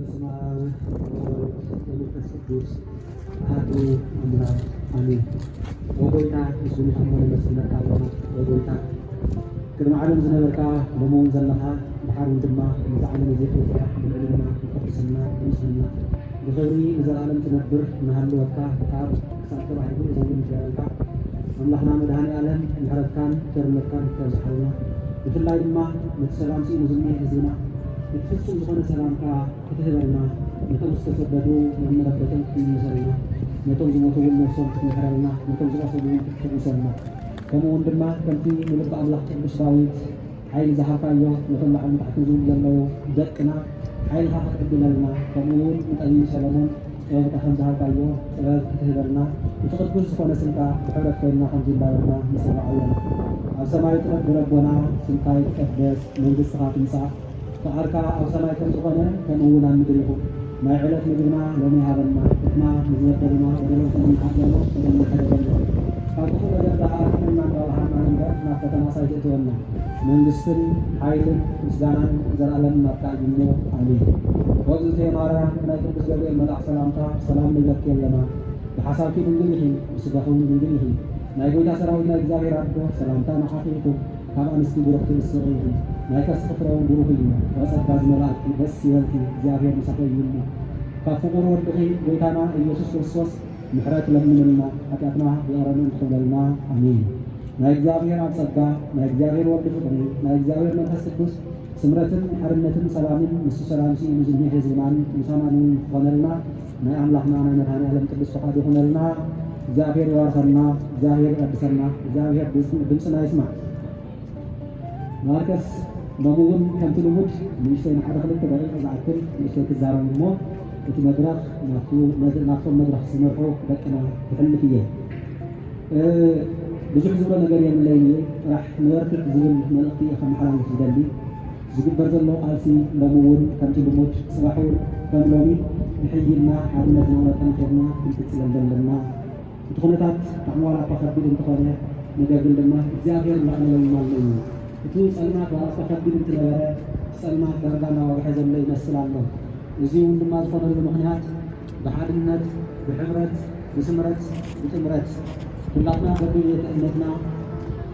በስመ አብ ወወልድ ወመንፈስ ቅዱስ አሐዱ አምላክ አሜን። ወጎይታ ንስሉ ተሞን መስመርካ ኣለና ወጎይታ ቅድሚ ዓለም ዝነበርካ ለመውን ዘለኻ ብሓሩን ድማ ነዚ ዓለም እዚ ተወፅያ ብልዕልና ንቀድሰና ንስልና ብክብሪ ንዘለዓለም ትነብር ንሃልወካ ካብ ክሳብ ተባሂሉ እዘውን ይገረልካ ኣምላኽና መድሃኒ ዓለም ምሕረትካን ቸርነትካን ተብዝሓልና ብፍላይ ድማ ነቲ ሰላም ሲኡ ዝኒሄ ህዝብና ፍጹም ዝኾነ ሰላምካ ክትህበልና ነቶም ዝተሰደዱ መመለከቶም ክትምሰልና ነቶም ዝሞትውን ነፍሶም ክትምሕረልና ነቶም ዝቆሰሉ ክትሕጉሰልና ከምኡውን ድማ ከምቲ ንልቢ ኣምላኽ ቅዱስ ዳዊት ሓይሊ ዝሃብካዮ ነቶም ላዕሊ ታሕቲ ዝብል ዘለዉ ደቅና ሓይልካ ክትዕድለልና ከምኡውን ንጠቢብ ሰሎሞን ጥበብካ ከም ዝሃብካዮ ጥበብ ክትህበልና እቲ ቅዱስ ዝኾነ ስምካ ብሕብረት ኮይንና ከምዚ እንዳበልና ንስማዕ ኣብ ሰማይ ትነብር ኣቦና ስምካ ይትቀደስ መንግስትኻ ትምጻእ فأركع أو سماء كم سخنة كم هو نام مدريه ما يعلق مدرنا لم يهابنا ما مزيدنا ولم يكن حاجنا ولم يحرجنا فأقول لك أن من الله عنا ما فتنا سيجتنا من جسر حيل إسلام زلالم نبتع جنو عليه وقت مارا نايكم بسجل المدع سلام لك لنا بحساب من دونه بسجحون من دونه نايكم تسرعون نجزاهي ربه سلامتنا حقيقه كما نستبرق في السرير ما يكسفرون بروحهم وأسأل بعض ملاك بس يلقي جابير مسحيين ففقر وربحي بيتنا يسوع كريستوس محرات لمننا أتاتنا بأرنا خلالنا آمين ما يجابير عن صدقة ما يجابير وربحي ما يجابير من حسكوس سمرة حرمة سلام مسو سلام سي مزني حزمان مسامان خلالنا ما أملحنا أنا نهاني ألم تبس فقاد خلالنا جابير وارخلنا جابير أبسرنا جابير بنسنا يسمع ماركس نمون كم تلمود مشتين حدا خليك تبعي أزعكر مشتين تزارن مو إتي مدرخ ناخذ مدرخ سمرحو بكنا بحلمتيه بزح زبرة نجار يوم الليل راح نورتك زبل ملقي أخم حرام في دلبي زبل برزل لو قاسي نمون كم تلمود صباحو كم لومي نحيينا عادنا زنونا تنخيرنا تنتسلم دلنا تخونتات تعموال عطا خبير انتخانية نجار دلما زيادة لعنى للمال itu salma bahas takdir intelawa salma dargana وحزم لي مسلالله እዚሁ እንደማዝፈረው ምክንያት በሐድነት በህብረት በስምረት በጥምረት ሁላትና በቤተ እምነትና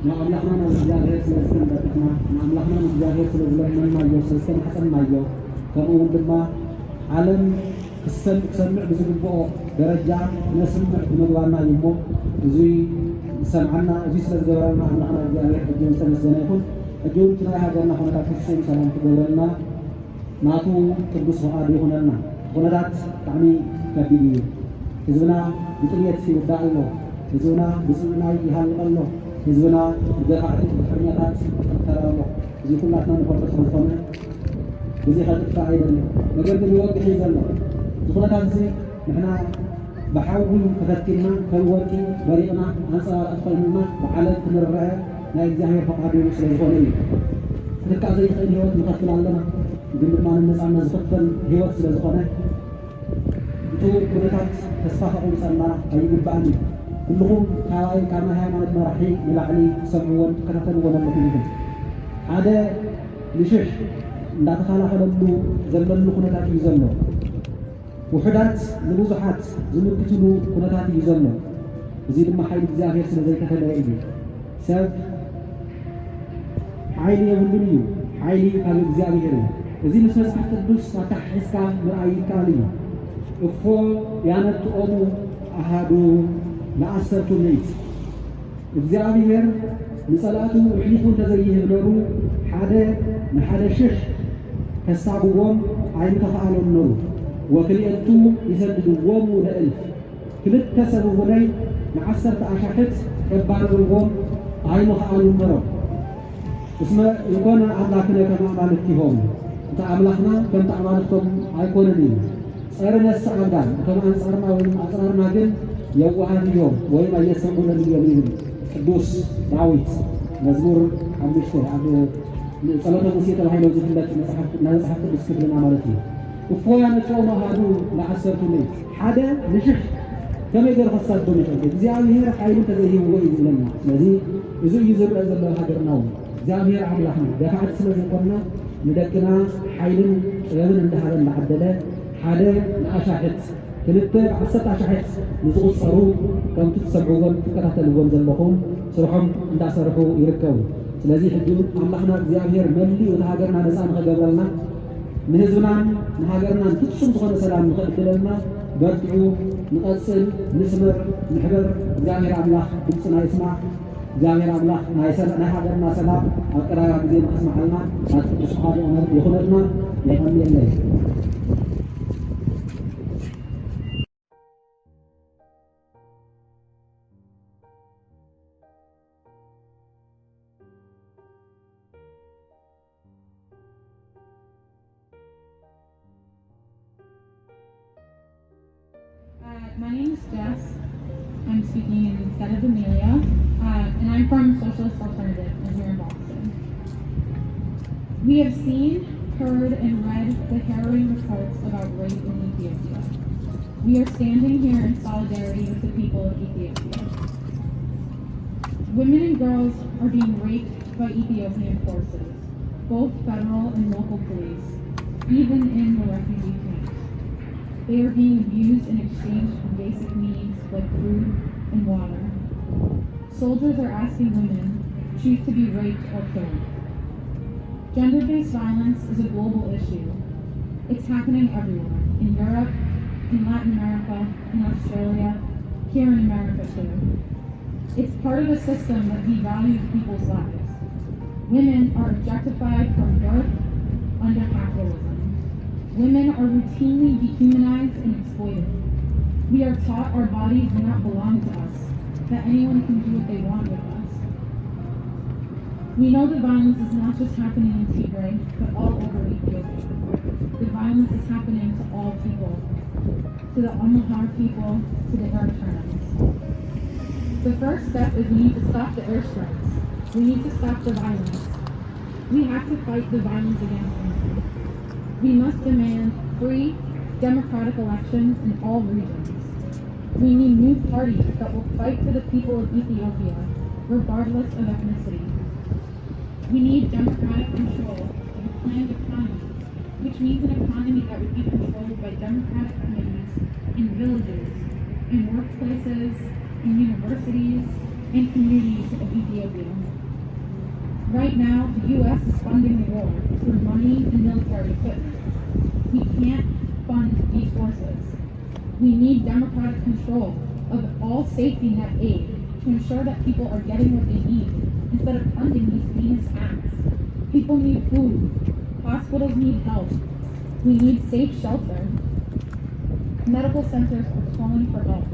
ማአምላክና ነው እግዚአብሔር ስለሰን በጥና ማአምላክና ነው እግዚአብሔር ስለዘለመን ማየው ስለሰን ሐሰን ማየው ከመሆን ድማ ዓለም ሰምዕ ብዝግብኦ ደረጃ ነስምዕ ብመግባና ይሞ እዚ ሰምዓና እዚ ስለዝገበረና አምላክና እግዚአብሔር እጁን ስለሰነ ይሁን እጁን ትራይ ሀገርና ሆነታ ፍጹም ሰላም ትገብረና ናቱ ቅዱስ ፈቃዱ ይሁንና ሆነታት ጣዕሚ ከቢድ እዩ ህዝብና ብጥልየት ይወዳእሎ ህዝብና ብፅምና ይሃልቀሎ ህዝብና ብደፋዕቲ ብሕርኛታት ይተረሎ እዚ ኩላትና ንፈልጦ ስለዝኾነ እዚ ከጥፍታ አይደለም ነገር ግን ይወቅሕ እዩ ዘሎ ዝኾነታት እዚ ንሕና بحاول تفكرنا كالوقت بريئنا أنصار أطفالنا وعلى كنرى لا يجاهر فقادي وصل الغني تلك زي الهوات مقفل علينا جنب ما الناس عنا زفتن هوات وصل الغني بتوع كنتات تستحقوا بسنا أي بعني كلهم كواي كما هي من المراحي ملعني سمعون كنتن ولا مكينهم هذا لشش لا تخالف له زلنا كنتات يزلنا وحدات لبوزحات زمركتلو كنتات يزلنا زي ما حيل እግዚአብሔር ስለዚህ ከተለያየ ሰብ ኃይል የሁሉም ኃይል ካለ እግዚአብሔር እዚህ መስዋዕት ቅዱስ ታታሕስካ ምርአይ ካሊ እፎ ያነጥኦሙ አሃዱ ለአሰርቱ ለይት እግዚአብሔር ንጸላቱ ሕሊፉ ተዘይህብሩ ሓደ ንሓደ ሽሽ ተሳብዎም አይንተፋአሎም ነው وكليتو يسددوهم لألف كلتا سببوني معسرت أشاحت يبارغوهم عينو خالو مرو اسمه يكون أملاكنا كما أمالكيهم انت أملاكنا كنت أمالكم أيكونني سأرنا السعادان كما أنصرنا وأسرارنا جن يوهان اليوم ويما يسمون اليومين قدوس داويت مزمور عم يشكر عم صلاة المسيطة الحين وزفلت نصحت بسكت لنا مالتي وفويا نتوما هادو لعسرت لي حدا لشح كما يقدر خاصات دونيشن እግዚአብሔር ኃይሉ ተዘይሁ ወይ ይዝለና ስለዚህ ብዙ ይዘብራ ዘለው ሀገር ነው እግዚአብሔር አምላክና ደፋት ስለዘቆና ይደቅና ኃይልን ጥበብን እንዳሃበን እናዓደለ ሓደ ንኣሻሕት ክልተ 10 ኣሻሕት ንዝቑፀሩ ከምቲ ትሰምዕዎም ትከታተልዎም ዘለኹም ስርሖም እንዳሰርሑ ይርከቡ። ስለዚ ሕጂ ኣምላኽና እግዚኣብሔር መሊኡ ንሃገርና ነፃ ንኸገብረልና ንህዝብናን ንሃገርናን ፍጹም ዝኾነ ሰላም ንኽእድለልና በርቲዑ ንቐፅል ንስምር ንሕበር እግዚኣብሔር ኣምላኽ ድምፅና ይስማዕ። እግዚአብሔር አምላክ ናይ ሃገርና ሰላም ኣብ ቀረባ ጊዜ ንክስማዓልና ኣብ ቅዱስ ፈቃዱ ይኹነልና የቀምየለይ። My name is Jess. I'm speaking instead of Amelia, and I'm from Socialist Alternative and here in Boston. We have seen, heard, and read the harrowing reports about rape in Ethiopia. We are standing here in solidarity with the people of Ethiopia. Women and girls are being raped by Ethiopian forces, both federal and local police, even in the refugee camps. They are being abused in exchange for basic needs like food and water. Soldiers are asking women to choose to be raped or killed. Gender-based violence is a global issue. It's happening everywhere, in Europe, in Latin America, in Australia, here in America too. It's part of a system that devalues people's lives. Women are objectified from birth under capitalism. Women are routinely dehumanized and exploited. We are taught our bodies do not belong to us, that anyone can do what they want with us. We know that violence is not just happening in Tigray, but all over Ethiopia. The violence is happening to all people, to the Amhara people, to the Eritrans. The first step is we need to stop the airstrikes. We need to stop the violence. We have to fight the violence against women. We must demand free, democratic elections in all regions. We need new parties that will fight for the people of Ethiopia, regardless of ethnicity. We need democratic control of a planned economy, which means an economy that would be controlled by democratic committees in villages, in workplaces, in universities, and communities of Ethiopia. Right now, the U.S. is funding the war through money and military equipment. We can't fund these forces. We need democratic control of all safety net aid to ensure that people are getting what they need instead of funding these heinous acts. People need food. Hospitals need help. We need safe shelter. Medical centers are calling for help.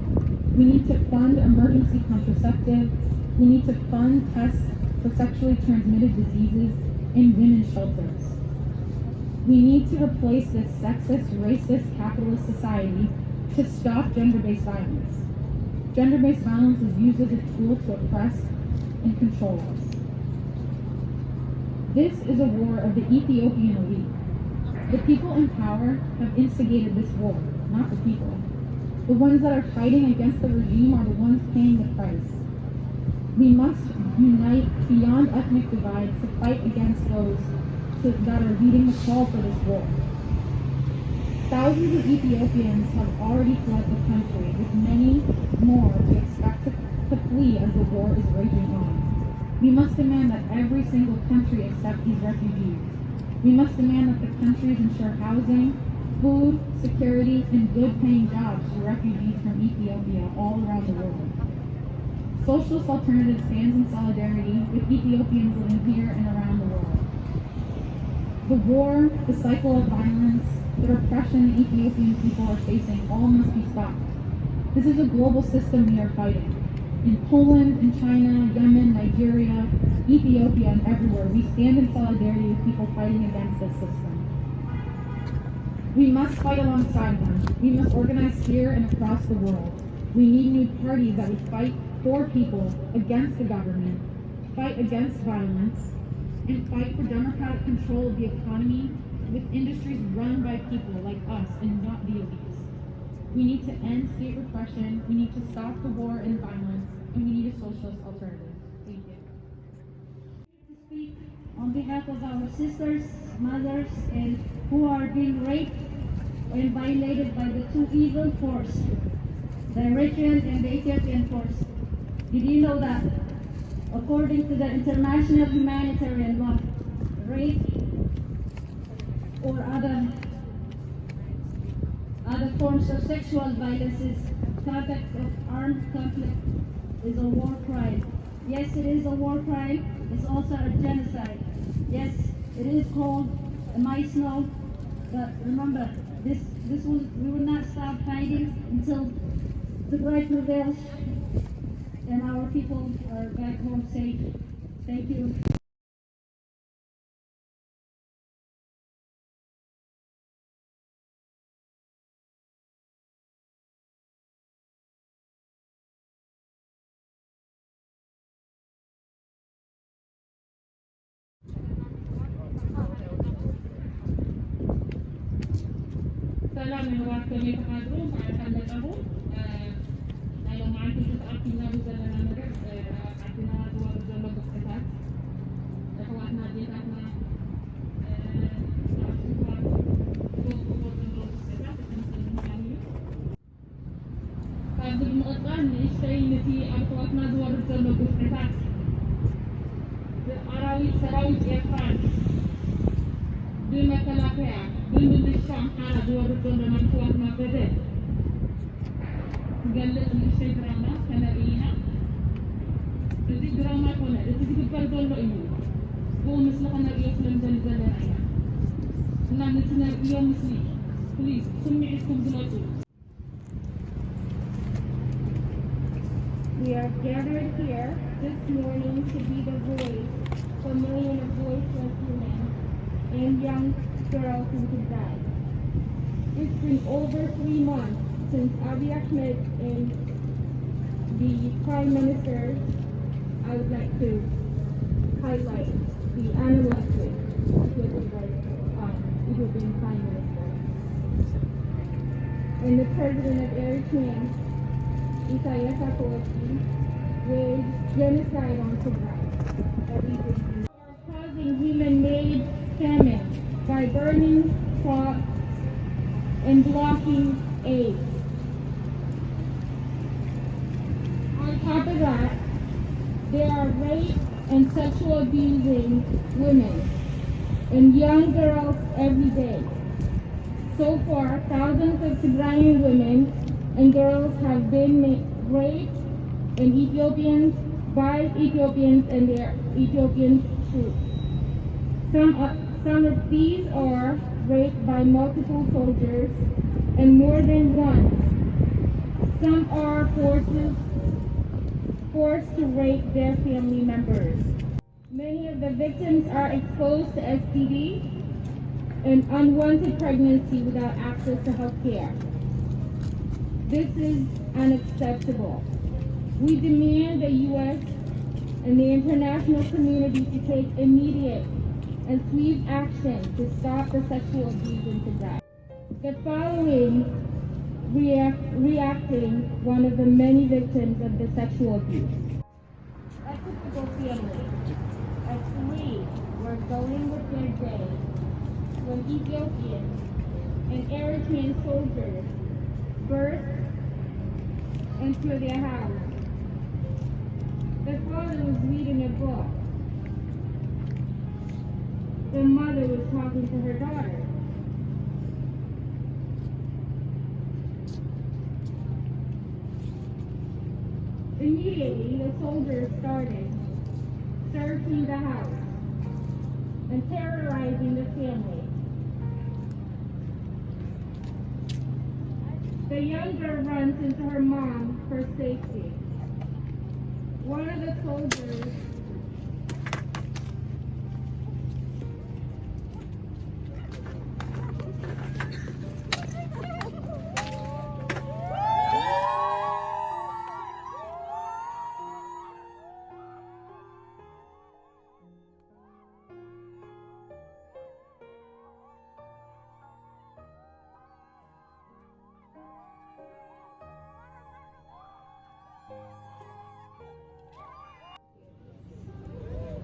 We need to fund emergency contraceptive. We need to fund tests for sexually transmitted diseases in women's shelters. We need to replace this sexist, racist, capitalist society to stop gender-based violence. Gender-based violence is used as a tool to oppress and control us. This is a war of the Ethiopian elite. The people in power have instigated this war, not the people. The ones that are fighting against the regime are the ones paying the price. We must unite beyond ethnic divides to fight against those that are leading the call for this war. Thousands of Ethiopians have already fled the country, with many more to expect to flee as the war is raging on. We must demand that every single country accept these refugees. We must demand that the countries ensure housing, food, security, and good-paying jobs for refugees from Ethiopia all around the world. Socialist Alternative stands in solidarity with Ethiopians living here and around the world. The war, the cycle of violence, the repression the Ethiopian people are facing all must be stopped. This is a global system we are fighting. In Poland, in China, Yemen, Nigeria, Ethiopia, and everywhere, we stand in solidarity with people fighting against this system. We must fight alongside them. We must organize here and across the world. We need new parties that would fight for people, against the government, fight against violence, and fight for democratic control of the economy with industries run by people like us and not the elites. We need to end state repression, we need to stop the war and violence, and we need a socialist alternative. Thank you. To speak on behalf of our sisters, mothers, and who are being raped and violated by the two evil force, the Eritrean and the Ethiopian force. Did you know that according to the international humanitarian law, rape or other forms of sexual violence is conduct of armed conflict is a war crime. Yes, it is a war crime. It's also a genocide. Yes, it is called a mice no, but remember, we will not stop fighting until the right prevails and our people are back home safe. Thank you. ሰላም ንባርከም የተሓድሩ ማዕከለጠሁ ናይ ሎማዓንቲ ተኣኪብናሉ ዘለና ነገር ኣብ ዓድና ዝወርድ ዘሎ ግፍዕታት ኣሕዋትና ኣዴታትና ዝወፅዎ ዘለዉ ግፍዕታት እቲ ምስሊ ምዃኑ እዩ ካብዚ ብምቕፃል ንእሽተይ ነቲ ኣብ ኣሕዋትና ዝወርድ ዘሎ ግፍዕታት ኣራዊት ሰራዊት ኤርትራን ብመከላከያ ብምልሻ ኣምሓራ ዝወርድ ዘሎ ናብ ኣሕዋትና በደል ትገልጽ ንእሽተይ ድራማ ተነርኢ ኢና። እዚ ድራማ ኮነ እቲ ዝግበር ዘሎ እዩ ብኡ ምስሊ ከነርእዮ ስለንደሊ ዘለና ኢና እና ነቲ ነርእዮ ምስሊ ፕሊዝ ስምዒትኩም ግለፁ። We are gathered here this morning to be the voice for millions of voiceless women and young girls in Tigray. It's been over 3 months since Abiy Ahmed and the Prime Minister, I would like to highlight the unelected Ethiopian Prime Minister and the President of Eritrea, Tigray-COMMUNITY, with genocide on Tigray. We are causing human-made famine by burning crops and blocking aid. On top of that, they are rape and sexual abusing women and young girls every day. So far, thousands of Tigrayan women and girls have been raped and by Ethiopians and their Ethiopian troops. Some of these are raped by multiple soldiers and more than once. Some are forced to rape their family members. Many of the victims are exposed to STD and unwanted pregnancy without access to health care. This is unacceptable. We demand the U.S. and the international community to take immediate and swift action to stop the sexual abuse in Tigray. The following reacting one of the many victims of the sexual abuse. A typical family of 3 were going with their day when Ethiopian and Eritrean soldiers burst into their house. The father was reading a book. The mother was talking to her daughter. Immediately, the soldiers started searching the house and terrorizing the family. The young girl runs into her mom for safety. One of the soldiers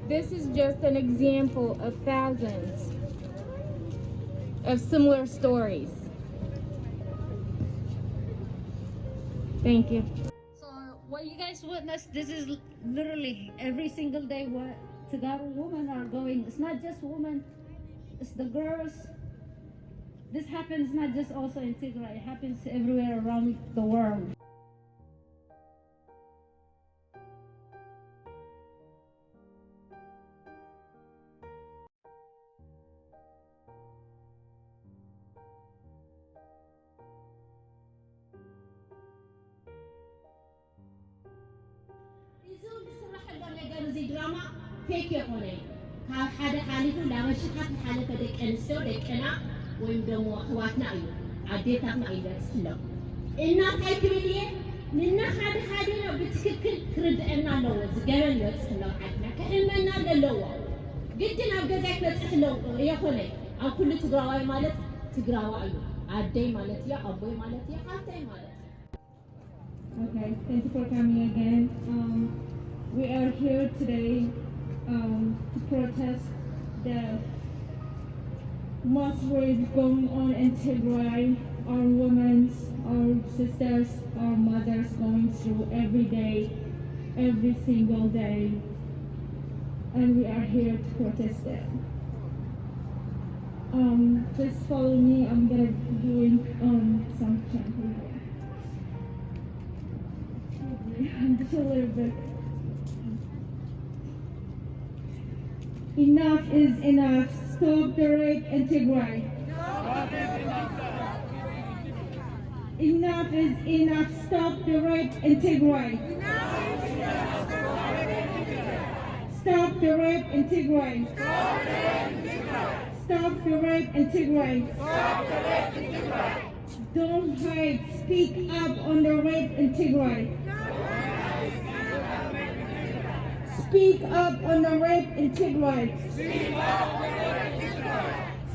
This is just an example of thousands of similar stories. Thank you. So what you guys witnessed, this is literally every single day what Tagalog women are going. It's not just women, it's the girls. This happens not just also in Tigray, it happens everywhere around the world. ድራማ ፌክ የሆነ ካብ ሓደ ሓሊፉ ላበሽኻት ሓለፈ ደቂ ኣንስትዮ ደቅና ወይም ደሞ ኣሕዋትና እዩ ኣዴታትና ይገልፅ ኣሎ እና እንታይ ክብል እየ ንና ሓደ ነው ብትክክል ክርድአና ኣለዎ ዝገበን ይወፅእ ኣሎ ሓድና ክሕመና ኣለዎ ግድን ኣብ ገዛ ክበፅሕ ኣለዎ የኮነ ኣብ ኩሉ ትግራዋይ ማለት ትግራዋይ እዩ ኣደይ ማለት እያ ኣቦይ ማለት እያ ሓፍተይ ማለት Okay, thank you for coming again. We are here today to protest the mass rape going on in Tigray. Our women, our sisters, our mothers going through every day, every single day. And we are here to protest them. Just follow me, I'm gonna be doing some chanting here. I'm just a little bit. Enough is enough. Stop the rape in Tigray. Enough is enough. Stop the rape in Tigray. Stop the rape in Tigray. Stop the rape in Tigray. Don't hide. Speak up on the rape in Tigray. Speak up on the rape in Tigray.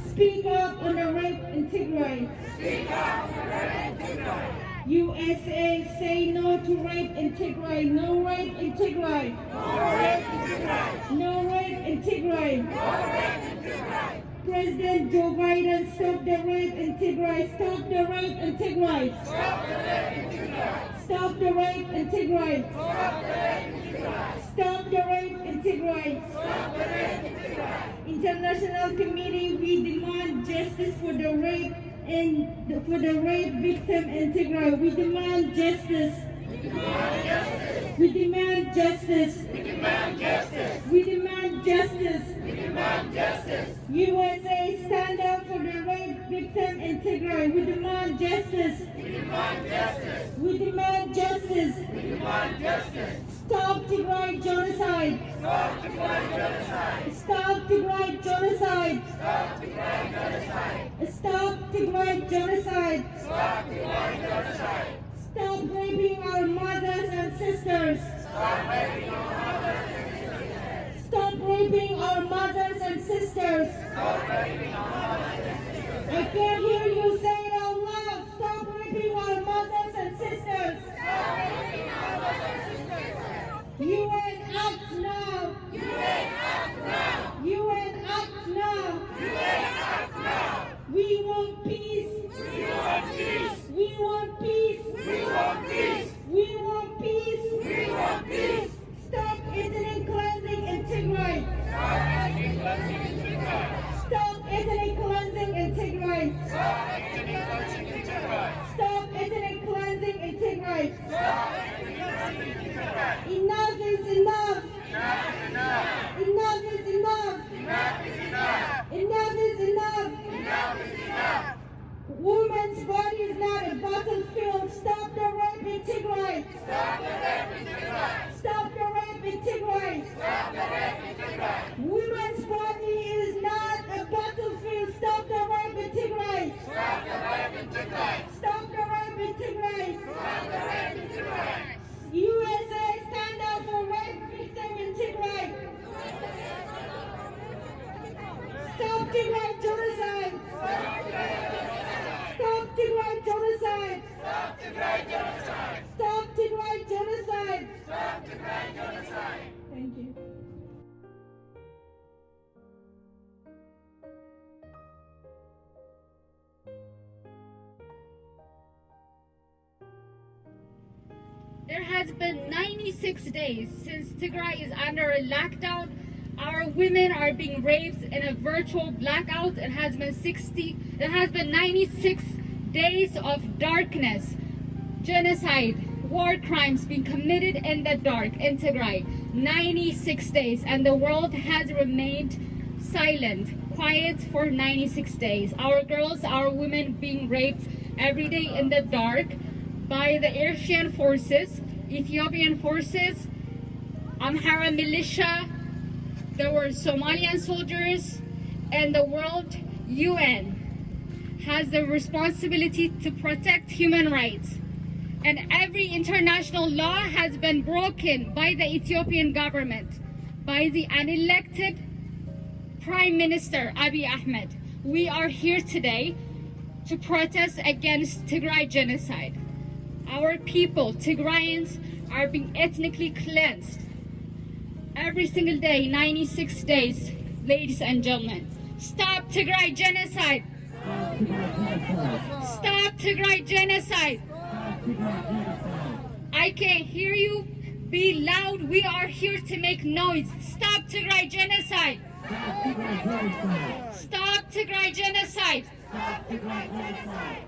Speak up on the rape in Tigray. USA say no to rape in Tigray. No rape in Tigray. No rape in Tigray. President Joe Biden, stop the rape in Tigray. Stop the rape in Tigray. Stop the rape in Tigray. Stop the rape in Tigray. International community, we demand justice for the rape and for the rape victim in Tigray. We demand justice. We demand justice. We demand justice. USA, stand up for the rape victim in Tigray. We demand justice. We demand justice. Stop Tigray genocide. Stop Tigray genocide. Stop Tigray genocide. Stop raping our mothers and sisters. Stop raping our mothers and sisters. I can't hear you say it out loud. Stop raping our mothers and sisters. UN act now. UN act now. We want peace. We want peace. We want peace. Stop ethnic cleansing in Tigray. Stop ethnic cleansing in Tigray. Stop ethnic cleansing in Tigray. Enough is enough. Enough is enough. Enough is enough. Women's body is not a battlefield. Stop the rape in Tigray. Stop the rape in Tigray. Women's body is not a battlefield. Stop the rape in Tigray. Stop the rape in Tigray. USA, stand up for rape victim in Tigray. Stop Tigray genocide. Stop Tigray genocide. Stop Tigray genocide. Thank you. There has been 96 days since Tigray is under a lockdown. Our women are being raped in a virtual blackout. It has been 96 days of darkness, genocide, war crimes being committed in the dark in Tigray. 96 days, and the world has remained silent, quiet for 96 days. Our girls, our women being raped every day in the dark by the Eritrean forces, Ethiopian forces, Amhara militia, there were Somalian soldiers, and the world UN has the responsibility to protect human rights. And every international law has been broken by the Ethiopian government, by the unelected Prime Minister Abiy Ahmed. We are here today to protest against Tigray genocide. Our people, Tigrayans, are being ethnically cleansed every single day, 96 days, ladies and gentlemen. Stop Tigray genocide! Stop Tigray genocide! I can't hear you. Be loud. We are here to make noise. Stop Tigray genocide! Stop Tigray genocide!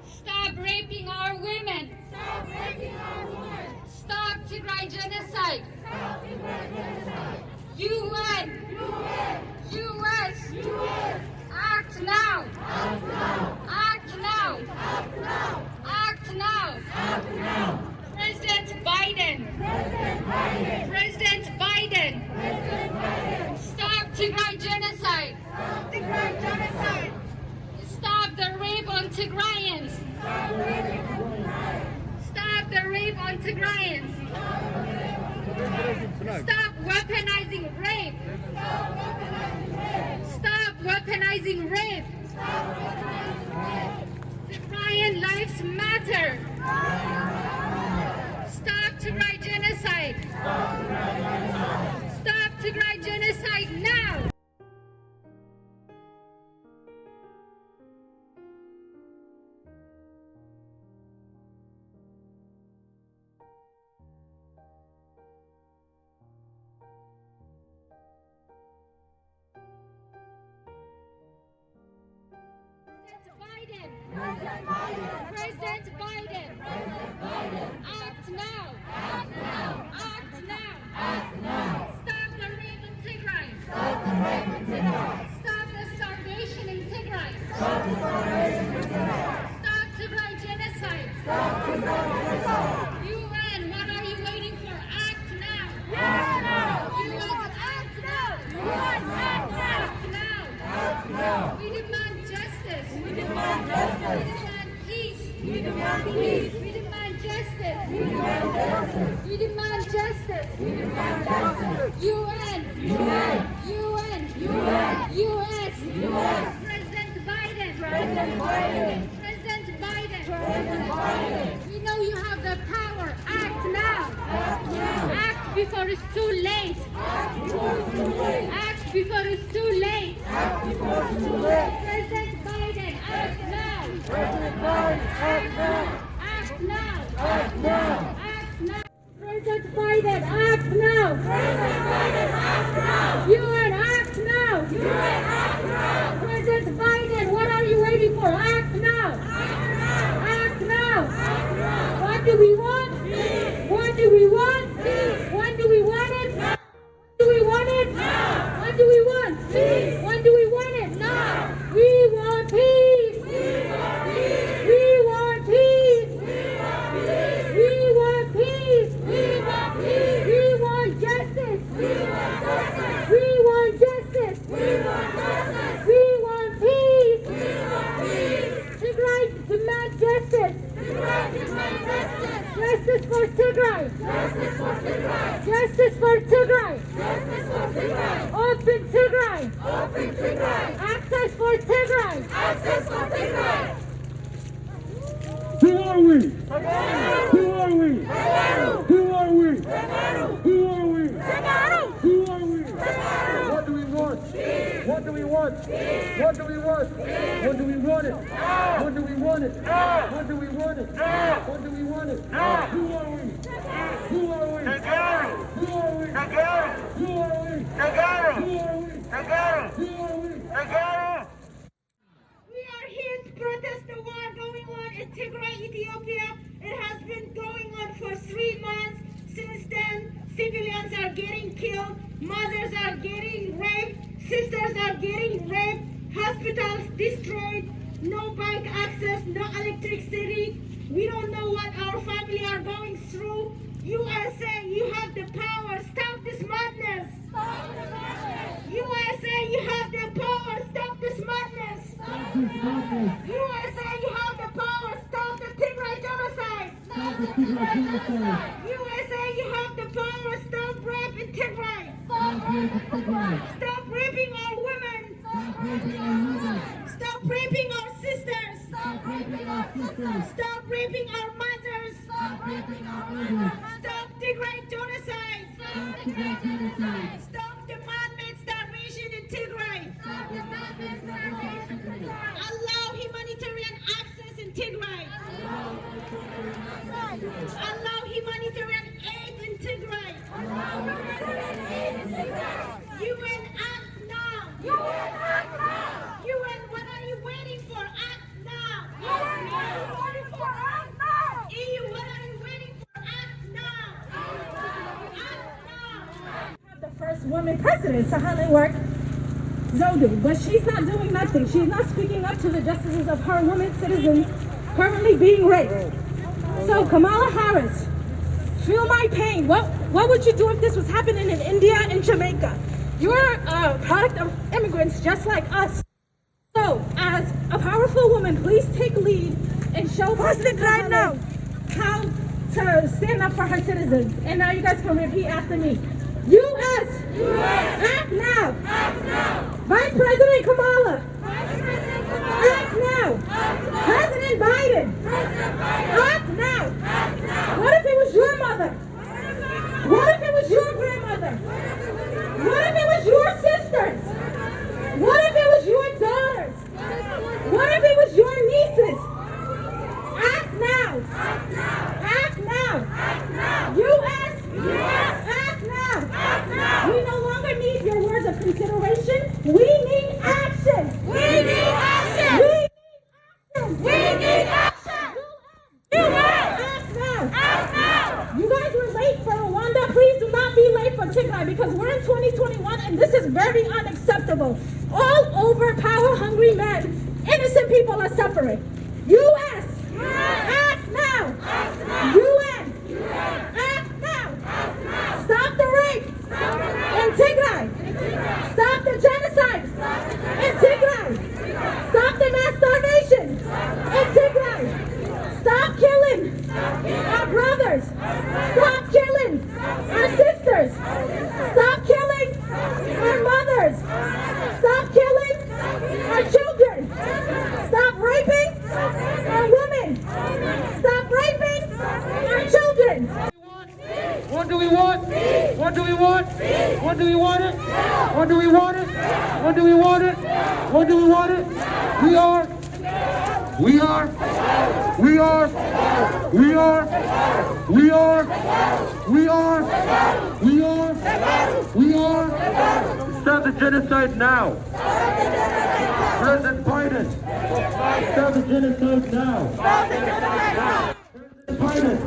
Stop raping our women! Stop Tigray genocide! UN! US! Act now! Act now! Act now! President Biden! President Biden! Stop Tigray genocide! Stop the rape on Tigrayans! Stop the rape on Tigrayans! Stop weaponizing rape! Stop weaponizing rape! Tigrayan lives matter! Stop Tigray genocide! Stop Tigray genocide now! President Biden! Act now! Act now! Stop the rape in Tigray! Stop the starvation in Tigray! Stop Tigray genocide! UN, what are you waiting for? Act now! UN, act now! Act now! We demand justice! We demand peace! We demand justice! We demand justice! UN! US! President Biden! We know you have the power. Act now! Act before it's too late! Act before it's too late! President Biden, act now! Act now! President Biden, act now! UN, act now! President Biden, what are you waiting for? Act now! Act now! What do we want? What do we want? When do we want it? Do we want it? What do we want? When do we want it? Now! We want peace! We want peace! We want peace! We want justice! We want justice! We want peace! Tigray demand justice! Justice for Tigray! Justice for Tigray! Open Tigray! Access for Tigray! Who are we? Who are we? Who are we? Who are we? Who are we? What do we want? What do we want? What do we want? When do we want it? When do we want it? When do we want it? When do we want it? Who are we? Who Tigray Ethiopia. It has been going on for 3 months. Since then, civilians are getting killed, mothers are getting raped, sisters are getting raped, hospitals destroyed, no bank access, no electricity. We don't know what our family are going through. USA, you have the power. Stop this madness. USA, you have the power. Stop this madness. USA, you have the power. Stop the Tigray genocide. USA, you have the power. Stop rape in Tigray. Stop raping our women. Stop raping our sisters. Stop raping our mothers. Stop Tigray genocide. Stop the man-made starvation in Tigray. Allow humanitarian access in Tigray. Allow humanitarian aid in Tigray. UN act now. UN, what are you waiting for? Act now. EU, what are you waiting for? Act now. Act now. The first woman president, Sahane Work Zodu, but she's not doing nothing. She's not speaking up to the justices of her women citizens currently being raped. So Kamala Harris, feel my pain. What would you do if this was happening in India and Jamaica? You're a product of immigrants just like us. So as a powerful woman, please take lead and show President right now how to stand up for her citizens. And now you guys can repeat after me. U.S. Act now. Vice President Kamala. Act now. President Biden. Act now. What if it was your mother? What if it was your grandmother? What if it was your sisters? What if it was your daughters? What if it was your nieces? Act now. Act now. U.S. Act now. We no longer need your words of consideration. We need action. We need action. We need action. Act now. You guys were late for Rwanda. Please do not be late for Tigray because we're in 2021 and this is very unacceptable. All over power-hungry men, innocent people are suffering. U.S. Act now. UN. Act now. Stop the rape in Tigray. Stop the genocide in Tigray. Stop the mass starvation in Tigray. Stop killing our brothers. Stop killing our sisters. Stop killing our mothers. Stop killing our children. Stop raping our women. Stop raping our children. What do we want? What do we want? What do we want it? What do we want it? What do we want it? What do we want it? We are Stop the genocide now. President Biden. Stop the genocide now. President Biden.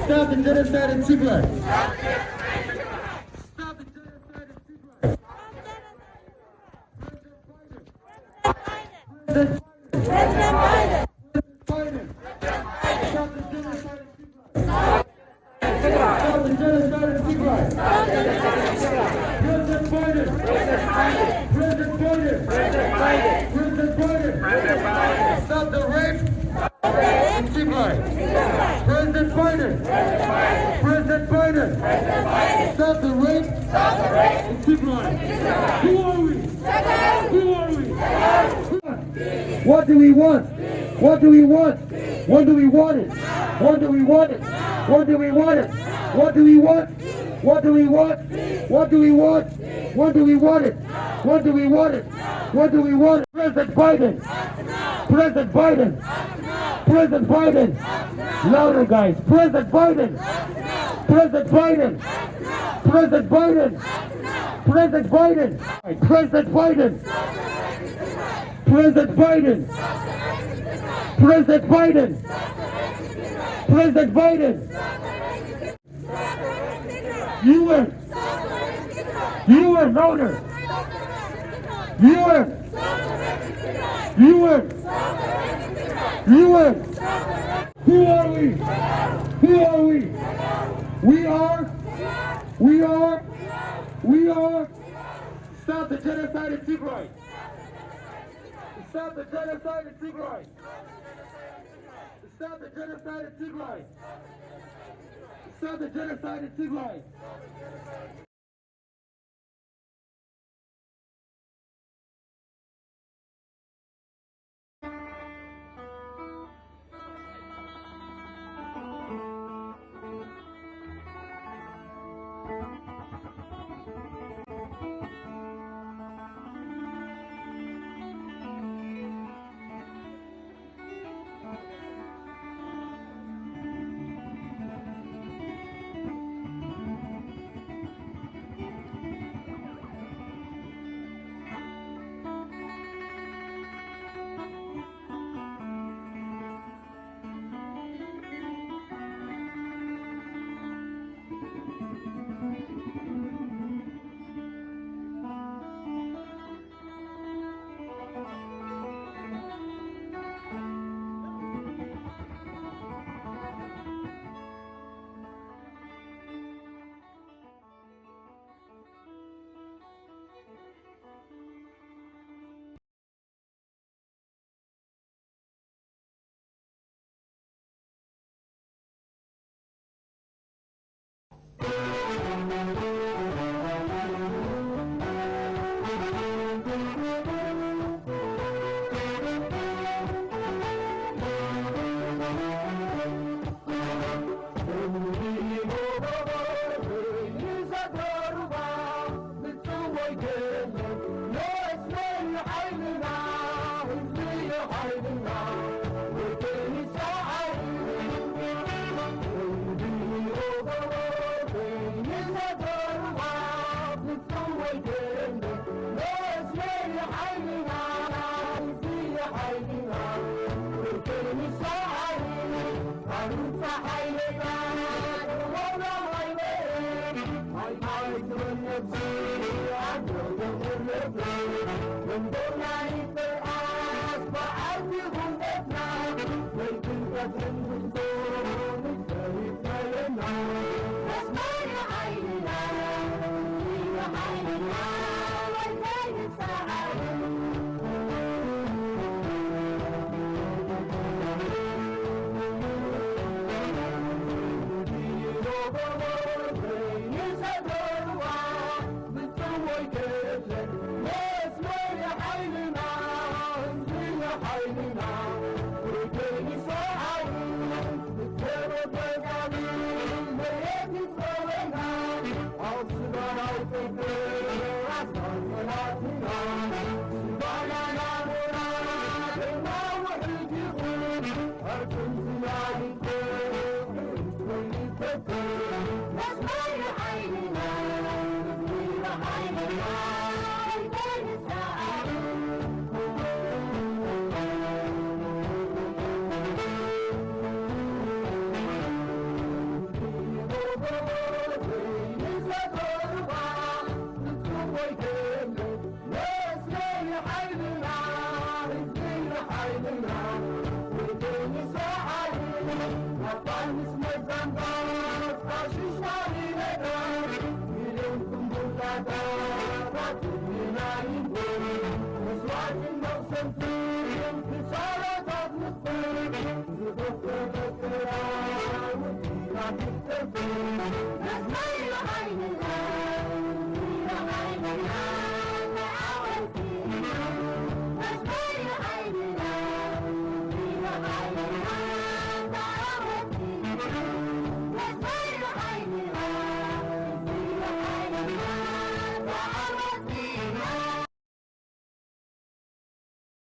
Stop the genocide in Tigray. Stop the genocide in Tigray. President Biden. Stop the genocide in Tigray. Stop the genocide in Tigray. President Biden. President Biden. President Biden. Stop the rape in Tigray. President Biden. President Biden. Stop the rape in Tigray. Who are we? Who are we? What do we want? What do we want? What do we want it? What do we want it? What do we want it? What do we want? What do we want? What do we want? What do we want it? What do we want it? What do we want it? President Biden. President Biden. President Biden. Louder, guys. President Biden. President Biden. President Biden. President Biden. President Biden. President Biden. President Biden. President Biden. UN. UN owner. UN. UN. UN. Who are we? Who are we? We are. Stop the genocide in Tigray. Stop the genocide in Tigray. Stop the genocide in Tigray. Stop the genocide in Tigray. That's my